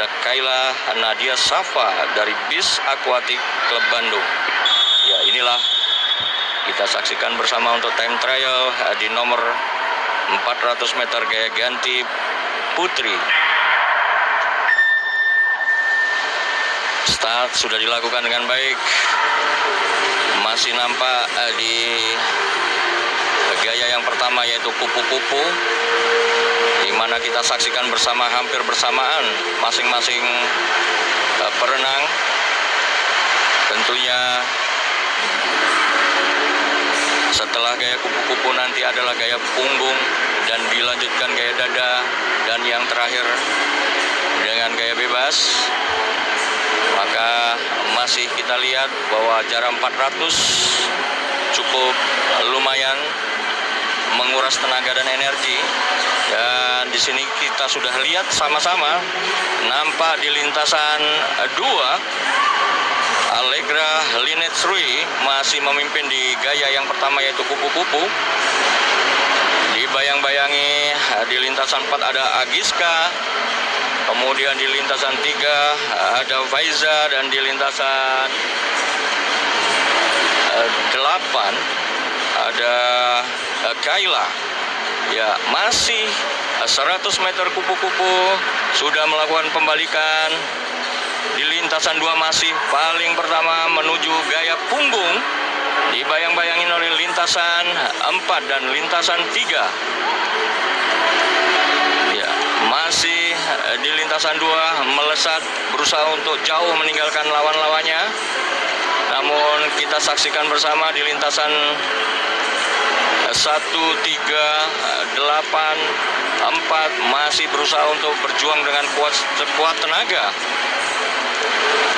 ada Kayla Nadia Safa dari BIS Aquatic Club Bandung. Ya, inilah kita saksikan bersama untuk time trial di nomor 400 meter gaya ganti putri. Start sudah dilakukan dengan baik. Masih nampak di gaya yang pertama yaitu kupu-kupu, di mana kita saksikan bersama hampir bersamaan masing-masing perenang. Tentunya setelah gaya kupu-kupu nanti adalah gaya punggung dan dilanjutkan gaya dada, dan yang terakhir dengan gaya bebas. Maka masih kita lihat bahwa jarak 400 cukup lumayan menguras tenaga dan energi. Dan di sini kita sudah lihat sama-sama nampak di lintasan 2 Allegra Linet Sri masih memimpin di gaya yang pertama yaitu kupu-kupu. Dibayang-bayangi di lintasan 4 ada Agiska, kemudian di lintasan 3 ada Faiza, dan di lintasan 8 ada Kayla. Ya, masih 100 meter kupu-kupu sudah melakukan pembalikan. Di lintasan 2 masih paling pertama menuju gaya punggung, dibayang-bayangin oleh lintasan 4 dan lintasan 3. Ya, masih di lintasan 2 melesat berusaha untuk jauh meninggalkan lawan-lawannya. Namun kita saksikan bersama di lintasan 1, 3, 8, 4 masih berusaha untuk berjuang dengan sekuat tenaga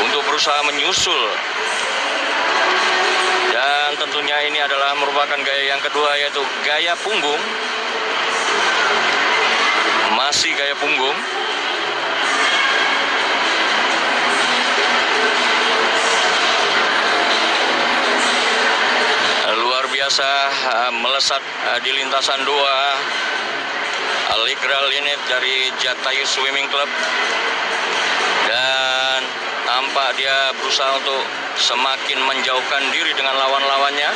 untuk berusaha menyusul. Dan tentunya ini adalah merupakan gaya yang kedua yaitu gaya punggung. Masih gaya punggung. Luar biasa melesat di lintasan 2 Allegra Linet dari Jatayu Swimming Club. Dan nampak dia berusaha untuk semakin menjauhkan diri dengan lawan-lawannya.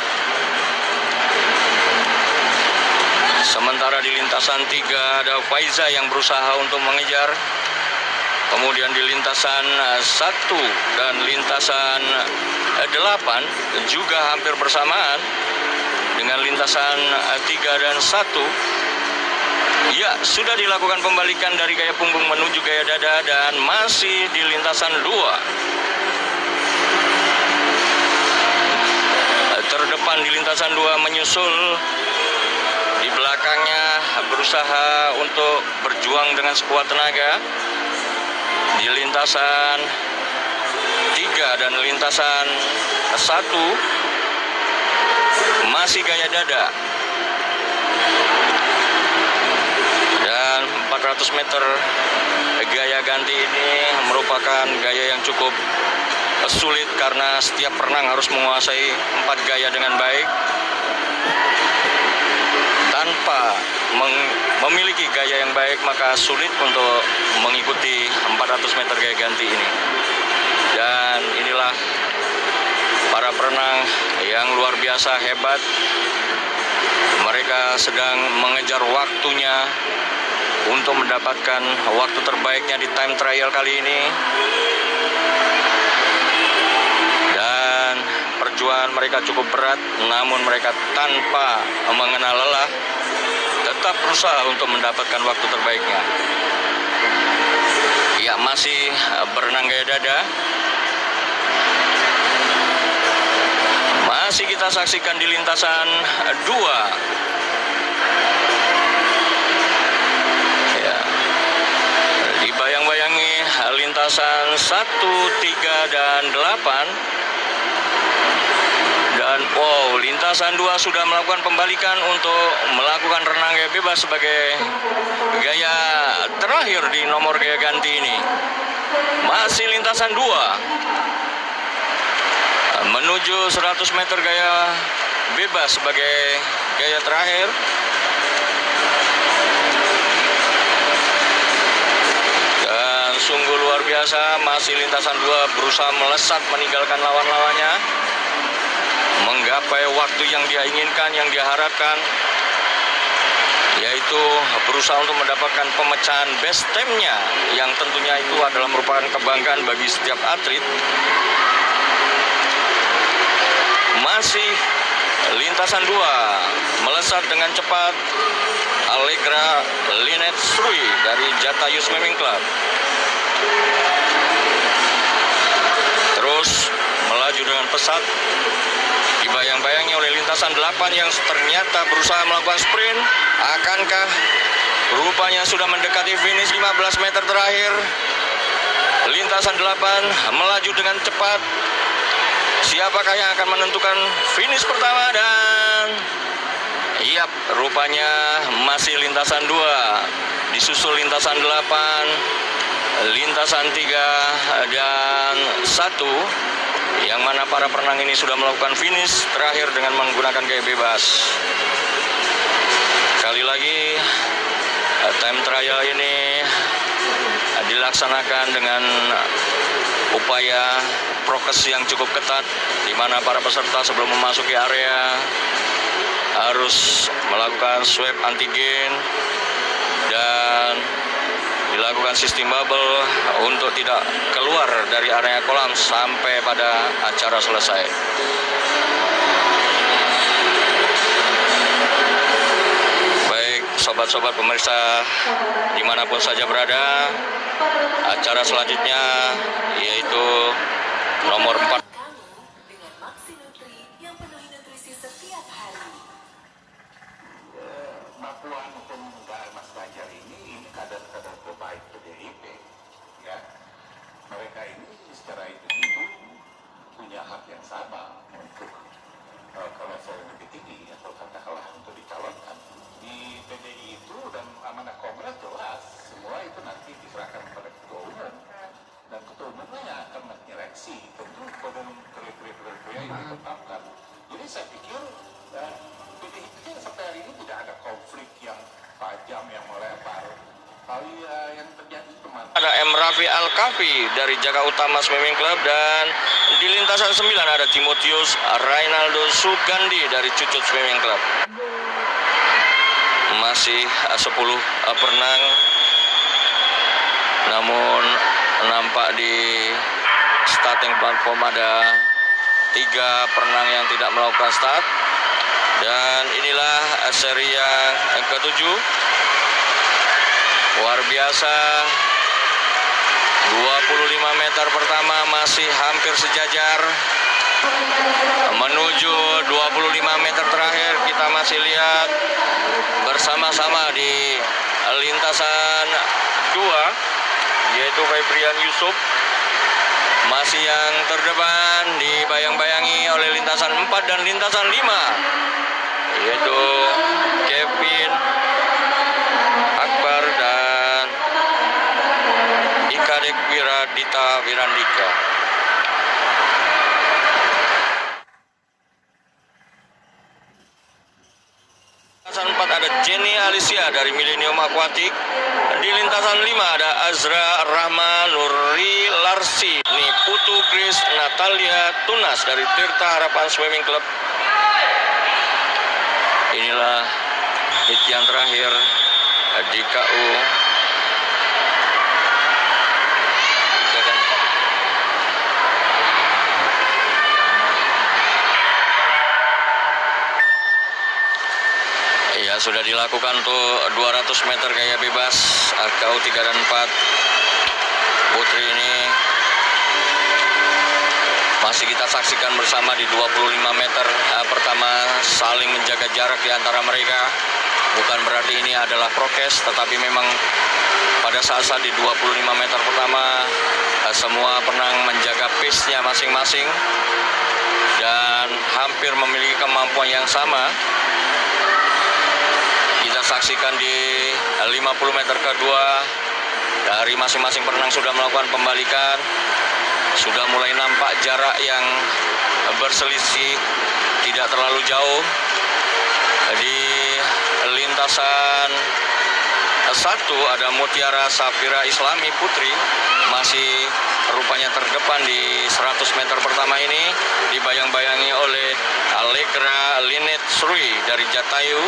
Sementara di lintasan 3 ada Faiza yang berusaha untuk mengejar. Kemudian di lintasan 1 dan lintasan 8 juga hampir bersamaan dengan lintasan 3 dan 1. Ya, sudah dilakukan pembalikan dari gaya punggung menuju gaya dada, dan masih di lintasan 2. Terdepan di lintasan 2 menyusul. Di belakangnya berusaha untuk berjuang dengan sekuat tenaga. Di lintasan 3 dan lintasan 1 masih gaya dada. Dan 400 meter gaya ganti ini merupakan gaya yang cukup sulit karena setiap perenang harus menguasai 4 gaya dengan baik. Tanpa memiliki gaya yang baik maka sulit untuk mengikuti 400 meter gaya ganti ini. Dan inilah para perenang yang luar biasa hebat. Mereka sedang mengejar waktunya untuk mendapatkan waktu terbaiknya di time trial kali ini. Dan perjuangan mereka cukup berat, namun mereka tanpa mengenal lelah tetap berusaha untuk mendapatkan waktu terbaiknya. Ya, masih berenang gaya dada. Masih kita saksikan di lintasan 2. Ya, dibayang-bayangi lintasan 1, 3, dan 8. Dan lintasan 2 sudah melakukan pembalikan untuk melakukan renang gaya bebas sebagai gaya terakhir di nomor gaya ganti ini. Masih lintasan 2 menuju 100 meter gaya bebas sebagai gaya terakhir. Dan sungguh luar biasa. Masih lintasan 2 berusaha melesat meninggalkan lawan-lawannya, menggapai waktu yang dia inginkan, yang dia harapkan, yaitu berusaha untuk mendapatkan pemecahan best time-nya, yang tentunya itu adalah merupakan kebanggaan bagi setiap atlet. Masih lintasan 2 melesat dengan cepat Allegra Linet Srui dari Jatayu Swimming Club. Terus melaju dengan pesat, dibayang-bayangi oleh lintasan 8 yang ternyata berusaha melakukan sprint. Akankah rupanya sudah mendekati finish 15 meter terakhir? Lintasan 8 melaju dengan cepat. Siapakah yang akan menentukan finish pertama? Dan rupanya masih lintasan 2 disusul lintasan 8, lintasan 3 dan 1, yang mana para perenang ini sudah melakukan finish terakhir dengan menggunakan gaya bebas. Sekali lagi, time trial ini dilaksanakan dengan upaya prokes yang cukup ketat, di mana para peserta sebelum memasuki area harus melakukan swab antigen dan dilakukan sistem bubble untuk tidak keluar dari area kolam sampai pada acara selesai. Baik, sobat-sobat pemirsa dimanapun saja berada, acara selanjutnya yaitu nomor 4. Dengan Maxi Nutri yang penuhi nutrisi setiap hari. Mbak Puan maupun Mas Ganjar ini kader-kader terbaik PDIP, ya. Mereka ini secara individu punya hak yang sama untuk ke level lebih tinggi atau katakanlah untuk dicalonkan. Di PDI itu dan amanah kongres jelas semua itu nanti diserahkan kepada ketua umum, dan ketua umumnya yang akan menyeleksi tentu pada kriteria yang ditetapkan. Jadi saya pikir PDIP sampai hari ini tidak ada konflik yang tajam yang melebar. Kali yang terjadi teman. Ada M. Rafi Al-Kafi dari Jaga Utama Swimming Club, dan di lintasan 9 ada Timotius Rainaldo Sugandi dari Cucut Swimming Club. Masih 10 perenang, namun nampak di starting platform ada 3 perenang yang tidak melakukan start. Dan inilah seri yang ke-7. Luar biasa, 25 meter pertama masih hampir sejajar. Menuju 25 meter terakhir kita masih lihat bersama-sama di lintasan 2, yaitu Febrian Yusuf masih yang terdepan, dibayang-bayangi oleh lintasan 4 dan lintasan 5, yaitu Kevin Akbar dan Ikadek Wiradita Wirandika. Lintasan 4 ada Jenny Alicia dari Millennium Aquatic. Di lintasan 5 ada Azra Rahma Nurri Larsi, ini Putu Grace Natalia Tunas dari Tirta Harapan Swimming Club. Inilah hit yang terakhir di KU 3 dan 4. Ya, sudah dilakukan untuk 200 meter gaya bebas KU 3 dan 4. Putri ini masih kita saksikan bersama di 25 meter pertama, saling menjaga jarak di antara mereka. Bukan berarti ini adalah prokes, tetapi memang pada saat-saat di 25 meter pertama semua perenang menjaga pace-nya masing-masing dan hampir memiliki kemampuan yang sama. Kita saksikan di 50 meter kedua, dari masing-masing perenang sudah melakukan pembalikan, sudah mulai nampak jarak yang berselisih tidak terlalu jauh. Di lintasan satu ada Mutiara Safira Islami Putri, masih rupanya terdepan di 100 meter pertama ini, dibayang-bayangi oleh Allegra Linet Srui dari Jatayu.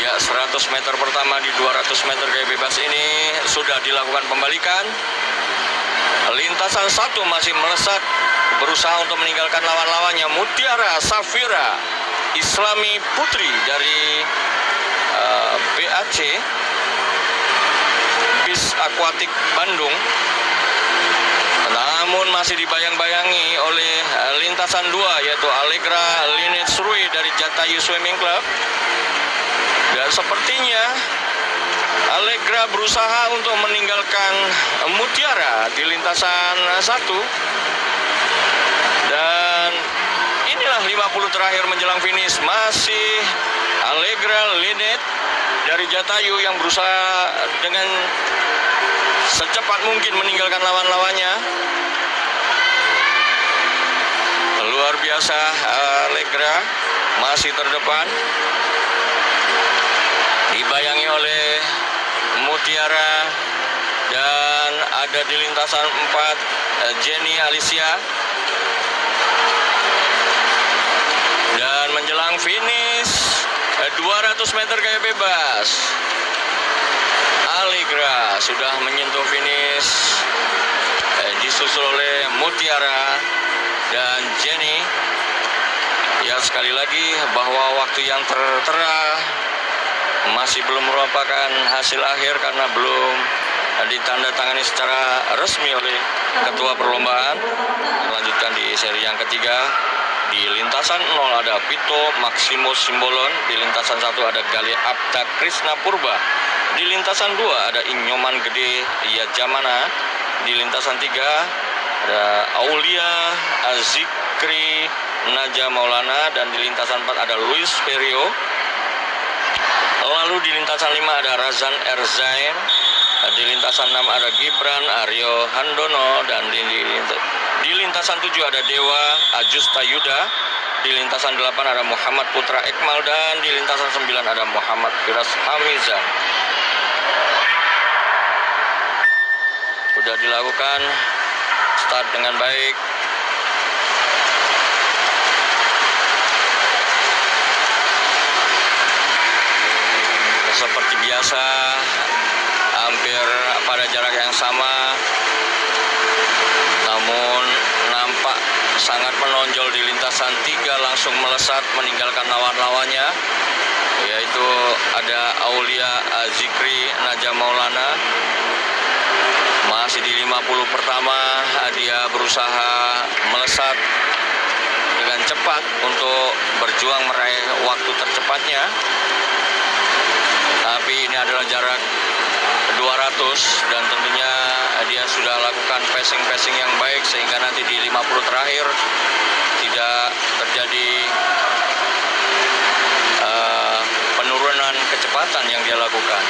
Ya, 100 meter pertama di 200 meter gaya bebas ini sudah dilakukan pembalikan. Lintasan satu masih melesat berusaha untuk meninggalkan lawan-lawannya, Mutiara Safira Islami Putri dari BAC Bis Aquatik Bandung, namun masih dibayang-bayangi oleh lintasan 2 yaitu Allegra Linet Srui dari Jatayu Swimming Club. Dan sepertinya Allegra berusaha untuk meninggalkan Mutiara di lintasan 1. Dan inilah 50 terakhir menjelang finish, masih Allegra Linet dari Jatayu yang berusaha dengan secepat mungkin meninggalkan lawan-lawannya. Luar biasa, Allegra masih terdepan, dibayangi oleh Mutiara, dan ada di lintasan 4 Jenny Alicia. Dan menjelang finish 200 meter gaya bebas, Allegra sudah menyentuh finish, disusul oleh Mutiara dan Jenny. Ya, sekali lagi bahwa waktu yang tertera masih belum merupakan hasil akhir karena belum ditandatangani secara resmi oleh ketua perlombaan. Lanjutkan di seri yang ketiga. Di lintasan 0 ada Pito Maximus Simbolon, di lintasan 1 ada Gali Apta Krishna Purba, di lintasan 2 ada Inyoman Gede Yajamana, di lintasan 3 ada Aulia Azikri Naja Maulana, dan di lintasan 4 ada Luis Perio. Lalu di lintasan 5 ada Razan Erzain, di lintasan 6 ada Gibran Aryo Handono, dan di lintasan 7 ada Dewa Ajusta Yuda, di lintasan 8 ada Muhammad Putra Ekmal, dan di lintasan 9 ada Muhammad Firas Hamizan. Sudah dilakukan start dengan baik. Seperti biasa, hampir pada jarak yang sama, namun nampak sangat menonjol di lintasan 3, langsung melesat meninggalkan lawan-lawannya, yaitu ada Aulia Azikri Naja Maulana. Masih di 50 pertama, dia berusaha melesat dengan cepat untuk berjuang meraih waktu tercepatnya. Tapi ini adalah jarak 200, dan tentunya dia sudah lakukan passing yang baik sehingga nanti di 50 terakhir tidak terjadi penurunan kecepatan yang dia lakukan.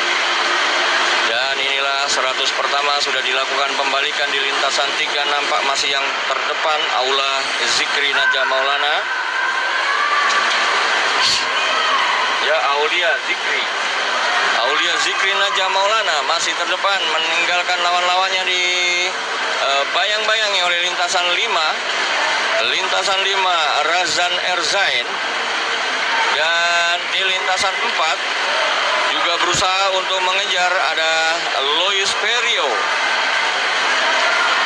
Dan inilah 100 pertama sudah dilakukan pembalikan di lintasan 3, nampak masih yang terdepan Aula Zikri Naja Maulana. Ya, Aulia Zikri Naja Maulana masih terdepan, meninggalkan lawan-lawannya di bayang-bayangi oleh lintasan 5. Lintasan 5 Razan Erzain, dan di lintasan 4 juga berusaha untuk mengejar ada Lois Perio.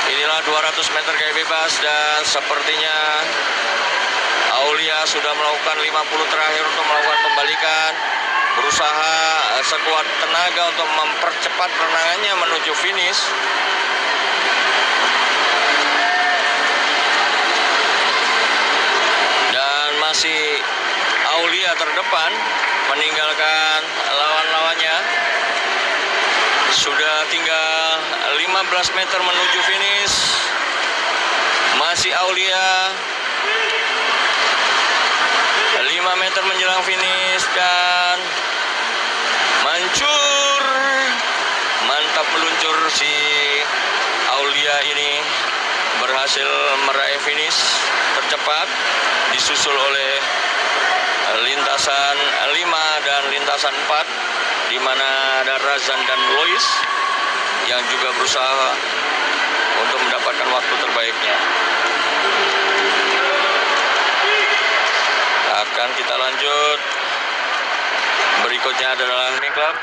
Inilah 200 meter gaya bebas, dan sepertinya Aulia sudah melakukan 50 terakhir untuk melakukan pembalikan, berusaha sekuat tenaga untuk mempercepat renangannya menuju finish. Dan masih Aulia terdepan meninggalkan lawan-lawannya. Sudah tinggal 15 meter menuju finish. Masih Aulia, 5 meter menjelang finish, dan mancur, mantap meluncur si Aulia ini, berhasil meraih finish tercepat, disusul oleh lintasan 5 dan lintasan 4, di mana ada Razan dan Lois yang juga berusaha untuk mendapatkan waktu terbaiknya. Akan kita lanjut. Berikutnya adalah Swimming Club.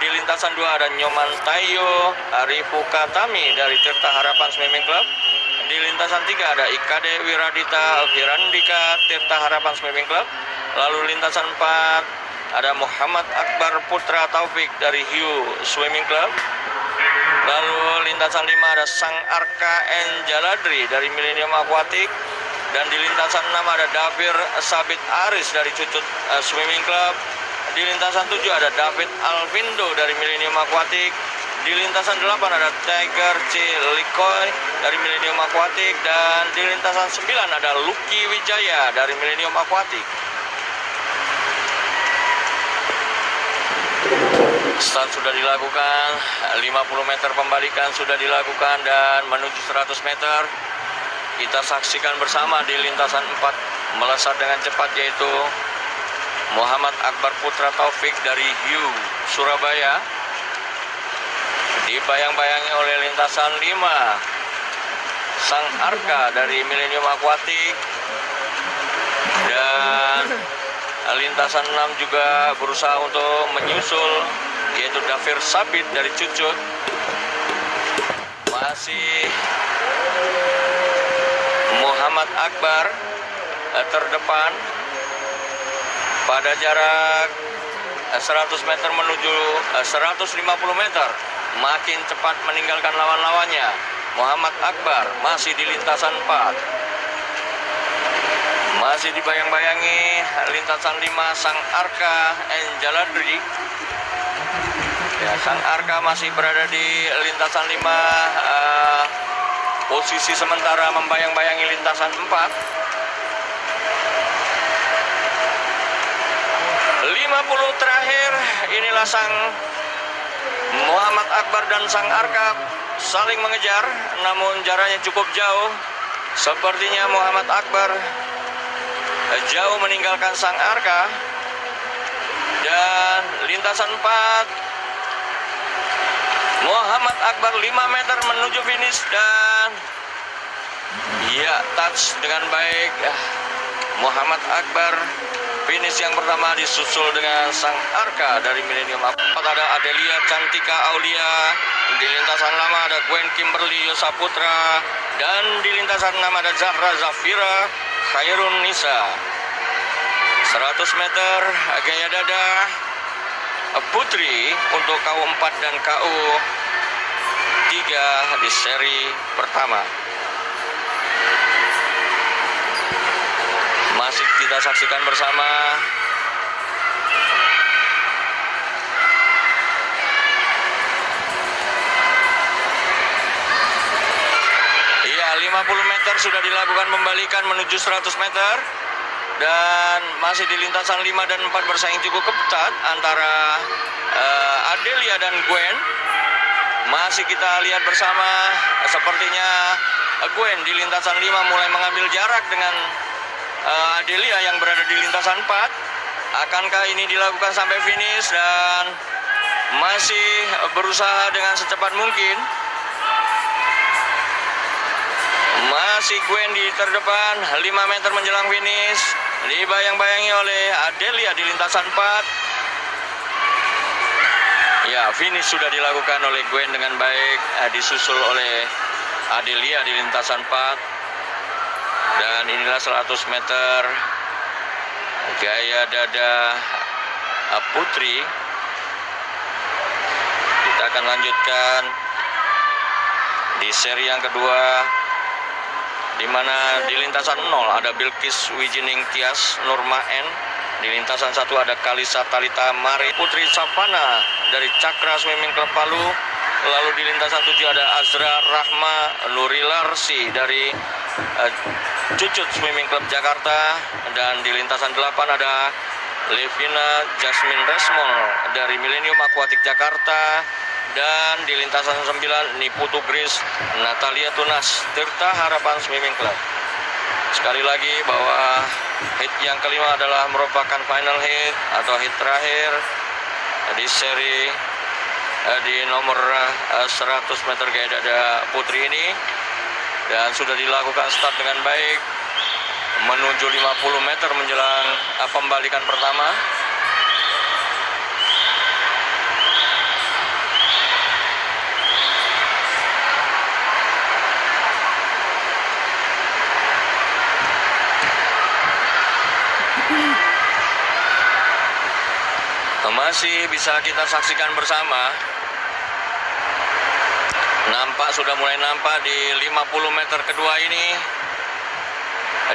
Di lintasan 2 ada Nyoman Tayo Arifu Katami dari Tirta Harapan Swimming Club. Di lintasan 3 ada Ikade Wiradita Virandika Tirta Harapan Swimming Club. Lalu lintasan 4 ada Muhammad Akbar Putra Taufik dari Hiu Swimming Club. Lalu lintasan 5 ada Sang Arka N Jaladri dari Millennium Aquatic. Dan di lintasan 6 ada Davir Sabit Aris dari Cucut Swimming Club. Di lintasan 7 ada David Alvindo dari Millennium Aquatic. Di lintasan 8 ada Tiger C. Likoy dari Millennium Aquatic. Dan di lintasan 9 ada Lucky Wijaya dari Millennium Aquatic. Start sudah dilakukan, 50 meter pembalikan sudah dilakukan, dan menuju 100 meter kita saksikan bersama di lintasan 4 melesat dengan cepat, yaitu Muhammad Akbar Putra Taufik dari Hiu Surabaya, dibayang-bayangi oleh lintasan 5 Sang Arka dari Millennium Aquatic, dan lintasan 6 juga berusaha untuk menyusul, yaitu Davir Sabit dari Cucut. Masih Muhammad Akbar terdepan pada jarak 100 meter menuju 150 meter, makin cepat meninggalkan lawan-lawannya. Muhammad Akbar masih di lintasan 4, masih dibayang-bayangi lintasan 5 Sang Arka N Jaladri. Ya, Sang Arka masih berada di lintasan 5, posisi sementara membayang-bayangi lintasan 4. 50 terakhir, inilah Sang Muhammad Akbar dan Sang Arka saling mengejar, namun jaraknya cukup jauh. Sepertinya Muhammad Akbar jauh meninggalkan Sang Arka. Dan lintasan 4, Muhammad Akbar 5 meter menuju finish, dan ya, touch dengan baik. Muhammad Akbar finish yang pertama, disusul dengan Sang Arka dari Millennium Aquatic. Ada Adelia Cantika Aulia. Di lintasan 5 ada Gwen Kimberly Yosaputra. Dan di lintasan 6 ada Zahra Zafira Khairun Nisa. 100 meter gaya dada putri untuk KU4 dan KU3 di seri pertama. Masih kita saksikan bersama. Iya, 50 meter sudah dilakukan pembalikan menuju 100 meter. Dan masih di lintasan 5 dan 4 bersaing cukup ketat antara Adelia dan Gwen. Masih kita lihat bersama, sepertinya Gwen di lintasan 5 mulai mengambil jarak dengan Adelia yang berada di lintasan 4. Akankah ini dilakukan sampai finish? Dan masih berusaha dengan secepat mungkin. Masih Gwen di terdepan, 5 meter menjelang finish, dibayang-bayangi oleh Adelia di lintasan 4. Ya, finish sudah dilakukan oleh Gwen dengan baik, disusul oleh Adelia di lintasan 4. Dan inilah 100 meter gaya dada putri. Kita akan lanjutkan di seri yang kedua, di mana di lintasan 0 ada Bilkis Wijining Tias Nurma N. Di lintasan 1 ada Kalisa Talita Mari Putri Savana dari Cakra Swimming Club Palu. Lalu di lintasan 7 ada Azra Rahma Nurilarsi dari Cucut Swimming Club Jakarta. Dan di lintasan 8 ada Levina Jasmine Resmol dari Millennium Aquatic Jakarta. Dan di lintasan 9 Niputu Grace Natalia Tunas Tirta Harapan Swimming Club. Sekali lagi bahwa hit yang kelima adalah merupakan final hit atau hit terakhir di seri di nomor 100 meter gaya dada putri ini, dan sudah dilakukan start dengan baik menuju 50 meter menjelang pembalikan pertama. Masih bisa kita saksikan bersama, sudah mulai nampak di 50 meter kedua ini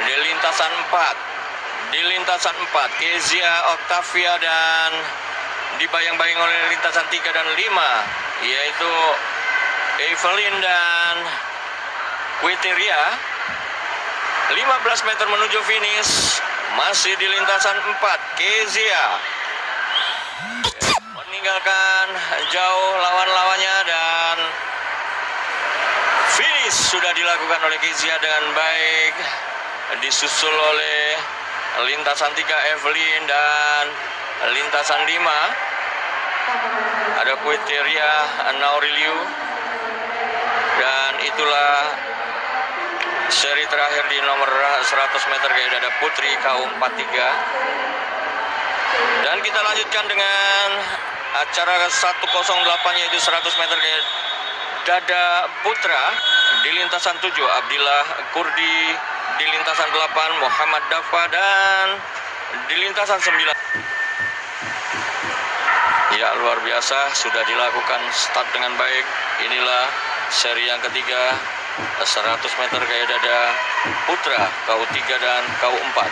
di lintasan 4 Kezia, Octavia, dan dibayang-bayang oleh lintasan 3 dan 5 yaitu Evelyn dan Quiteria. 15 meter menuju finish, masih di lintasan 4 Kezia meninggalkan jauh lawan-lawannya, dan finish sudah dilakukan oleh Kezia dengan baik, disusul oleh lintasan 3 Evelyn dan lintasan 5 ada Quiteria Nauriliu. Dan itulah seri terakhir di nomor 100 meter gaya dada putri KU43. Dan kita lanjutkan dengan acara 108 yaitu 100 meter gaya dada putra di lintasan 7 Abdillah Kurdi, di lintasan 8 Muhammad Dafa, dan di lintasan 9. Ya, luar biasa, sudah dilakukan start dengan baik. Inilah seri yang ketiga 100 meter gaya dada putra KU3 dan KU4.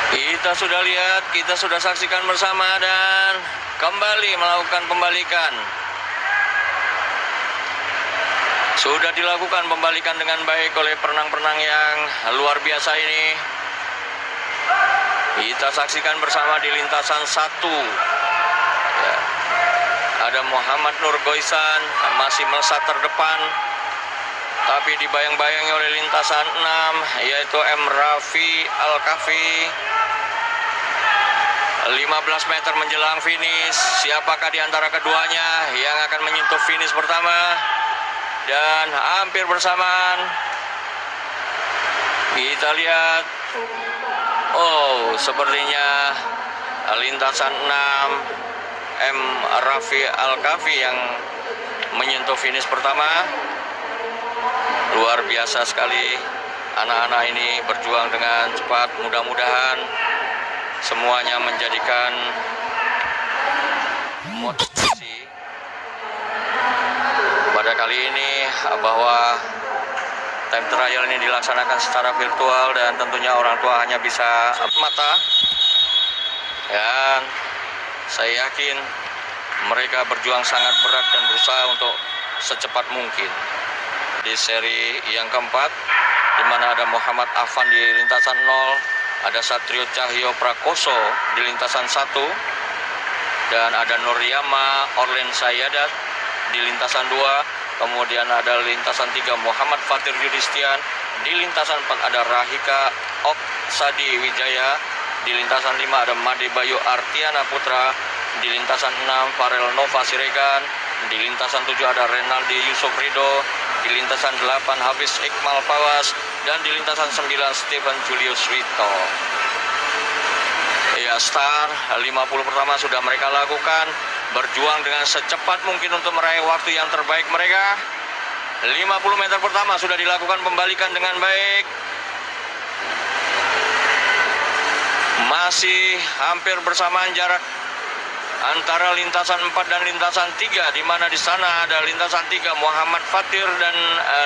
Kita sudah lihat, kita sudah saksikan bersama, dan kembali melakukan pembalikan. Sudah dilakukan pembalikan dengan baik oleh perenang-perenang yang luar biasa ini. Kita saksikan bersama di lintasan 1 ya, ada Muhammad Nur Goisan masih melesat terdepan, tapi dibayang-bayangi oleh lintasan 6 yaitu M. Rafi Al-Kafi. 15 meter menjelang finish, siapakah di antara keduanya yang akan menyentuh finish pertama? Dan hampir bersamaan kita lihat, sepertinya lintasan 6 M. Rafi Al-Kafi yang menyentuh finish pertama. Luar biasa sekali, anak-anak ini berjuang dengan cepat. Mudah-mudahan semuanya menjadikan motivasi pada kali ini bahwa time trial ini dilaksanakan secara virtual, dan tentunya orang tua hanya bisa mata. Dan saya yakin mereka berjuang sangat berat dan berusaha untuk secepat mungkin. Di seri yang keempat, di mana ada Muhammad Afan di lintasan 0, ada Satrio Cahyo Prakoso di lintasan 1, dan ada Nuryama Orlen Sayadat di lintasan 2. Kemudian ada lintasan 3 Muhammad Fatir Yudistian, di lintasan 4 ada Rahika Oksadi Wijaya, di lintasan 5 ada Made Bayu Artiana Putra, di lintasan 6 Farel Nova Siregan, di lintasan 7 ada Renaldi Yusuf Rido, di lintasan 8 Hafiz Iqmal Fawas, dan di lintasan 9 Stephen Julius Wito. Ya, start 50 pertama sudah mereka lakukan, berjuang dengan secepat mungkin untuk meraih waktu yang terbaik mereka. 50 meter pertama sudah dilakukan pembalikan dengan baik. Masih hampir bersamaan jarak antara lintasan 4 dan lintasan 3, di mana di sana ada lintasan 3 Muhammad Fatir dan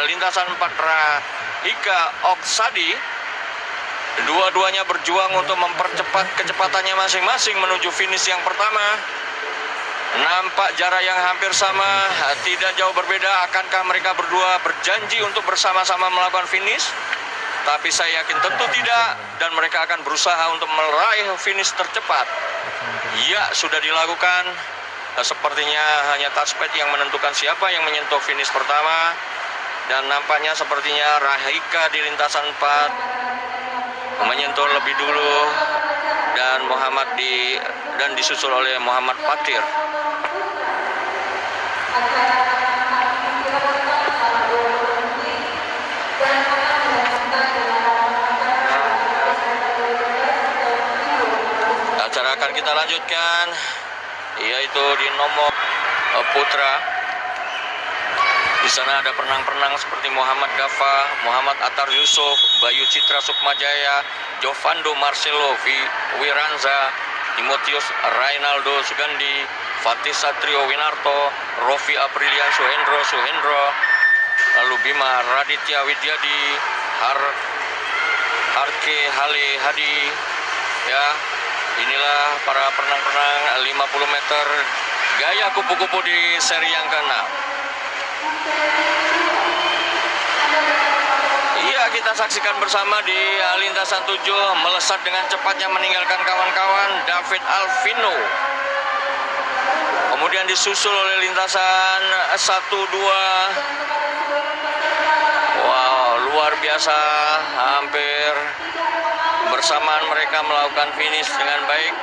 lintasan 4 Rahika Oksadi. Dua-duanya berjuang untuk mempercepat kecepatannya masing-masing menuju finish yang pertama. Nampak jarak yang hampir sama, tidak jauh berbeda. Akankah mereka berdua berjanji untuk bersama-sama melakukan finish? Tapi saya yakin tentu tidak, dan mereka akan berusaha untuk meraih finish tercepat. Ya, sudah dilakukan. Sepertinya hanya touchpad yang menentukan siapa yang menyentuh finish pertama. Dan nampaknya sepertinya Rahika di lintasan 4 menyentuh lebih dulu, dan disusul oleh Muhammad Fatir. Acara akan kita lanjutkan, yaitu di nomor putra. Di sana ada penang-penang seperti Muhammad Dafa, Muhammad Atar Yusuf, Bayu Citra Sukmajaya, Jovando Marcelo Wiranza, Timotius Rainaldo Sugandi, Fatih Satrio Winarto, Rofi Aprilian Suhendro, lalu Bima Raditya Widyadi, Harke Hale Hadi. Ya, inilah para penang-penang 50 meter gaya kupu-kupu di seri yang ke-6. Iya, kita saksikan bersama di lintasan 7 melesat dengan cepatnya meninggalkan kawan-kawan David Alvino. Kemudian disusul oleh lintasan 1-2. Wow, luar biasa, hampir bersamaan mereka melakukan finish dengan baik.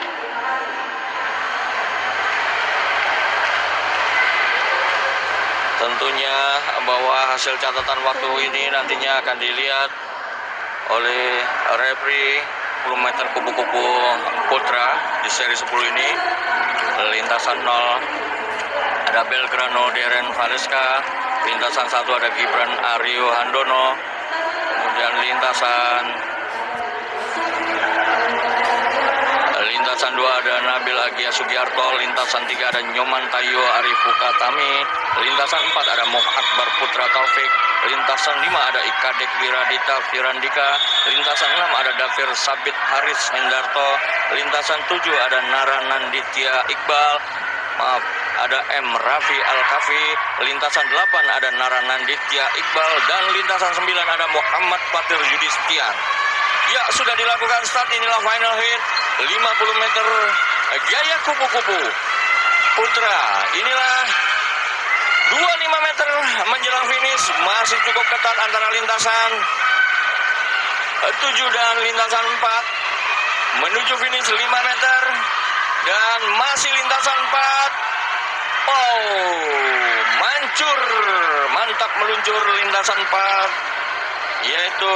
Tentunya bahwa hasil catatan waktu ini nantinya akan dilihat oleh referee 10 meter kupu-kupu putra di seri 10 ini. Lintasan 0 ada Belgrano Deren Valeska, lintasan 1 ada Gibran Aryo Handono, kemudian lintasan 2 ada Nabil Agia Sugiarto, lintasan 3 ada Nyoman Tayo Arifu Katami, lintasan 4 ada Moh Akbar Putra Taufik, lintasan 5 ada Ikadek Wiradita Firandika, lintasan 6 ada Davir Sabit Haris Hendarto, lintasan 7 ada Nara Nanditya Iqbal, ada M. Rafi Al-Kafi, lintasan 8 ada Nara Nanditya Iqbal, dan lintasan 9 ada Muhammad Fatir Yudistian. Ya, sudah dilakukan start. Inilah final hit 50 meter gaya kupu-kupu putra. Inilah 25 meter menjelang finish, masih cukup ketat antara lintasan 7 dan lintasan 4 menuju finish 5 meter, dan masih lintasan 4. Oh, mantap meluncur lintasan 4, yaitu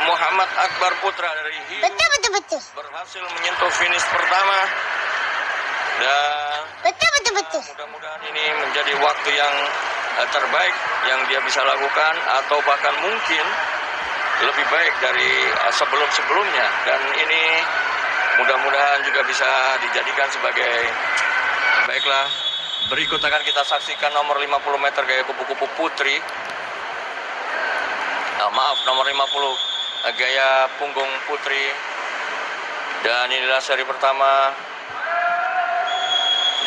Muhammad Akbar Putra dari Hiu. Betul. Berhasil menyentuh finish pertama, dan Betul. mudah-mudahan ini menjadi waktu yang terbaik yang dia bisa lakukan, atau bahkan mungkin lebih baik dari sebelum-sebelumnya. Dan ini mudah-mudahan juga bisa dijadikan sebagai baiklah. Berikut akan kita saksikan nomor 50 meter gaya kupu-kupu putri. Nomor 50 gaya punggung putri. Dan inilah seri pertama,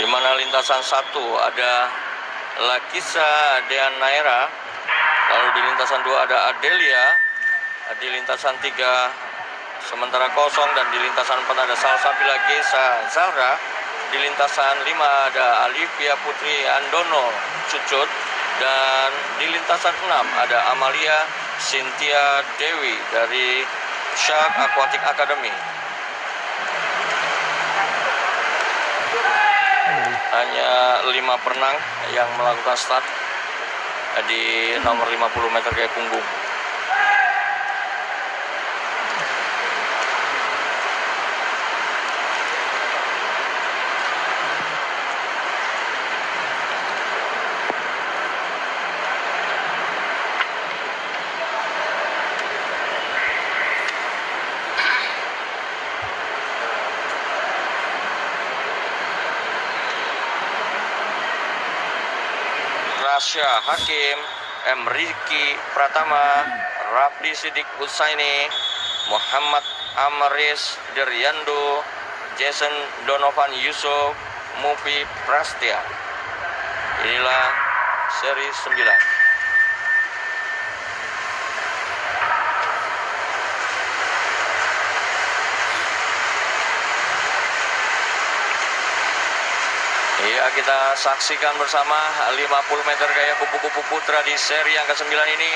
di mana lintasan 1 ada Lakisa Dean Naira, lalu di lintasan 2 ada Adelia, di lintasan 3 sementara kosong, dan di lintasan 4 ada Salsabila Gesa Zahra, di lintasan 5 ada Alivia Putri Andono Cucut, dan di lintasan 6 ada Amalia Cynthia Dewi dari Shark Aquatic Academy. Hanya 5 perenang yang melakukan start di nomor 50 meter gaya punggung. Rasya Hakim, M. Riki Pratama, Rafli Sidik Husaini, Muhammad Amaris Deryando, Jason Donovan Yusuf, Mupi Prastia. Inilah seri 9. Ya, kita saksikan bersama 50 meter gaya kupu-kupu putra di seri yang ke-9 ini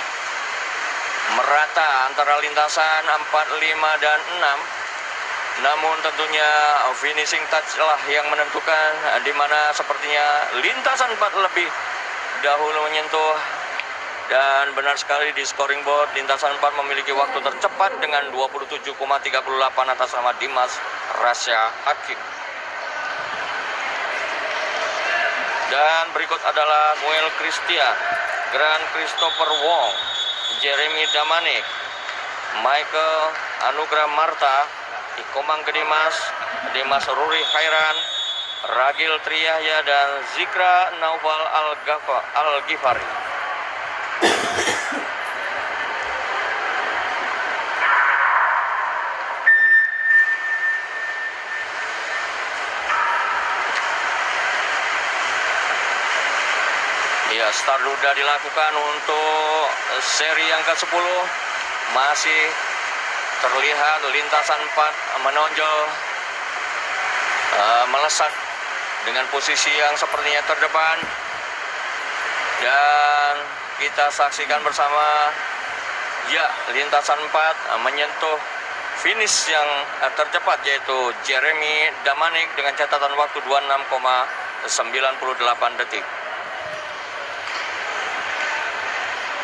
merata antara lintasan 4, 5, dan 6. Namun tentunya finishing touch lah yang menentukan, di mana sepertinya lintasan 4 lebih dahulu menyentuh. Dan benar sekali di scoring board, lintasan 4 memiliki waktu tercepat dengan 27,38 atas nama Dimas Rasya Hakim. Dan berikut adalah Noel Christian, Grant Christopher Wong, Jeremy Damanik, Michael Anugrah Marta, Ikomang Gedimas, Dimas Ruri Khairan, Ragil Triyahya, dan Zikra Naufal Al-Ghifari. Ya, start sudah dilakukan untuk seri yang ke-10. Masih terlihat lintasan 4 menonjol, melesat dengan posisi yang sepertinya terdepan. Dan kita saksikan bersama, ya, lintasan 4 menyentuh finish yang tercepat, yaitu Jeremy Damanik dengan catatan waktu 26,98 detik.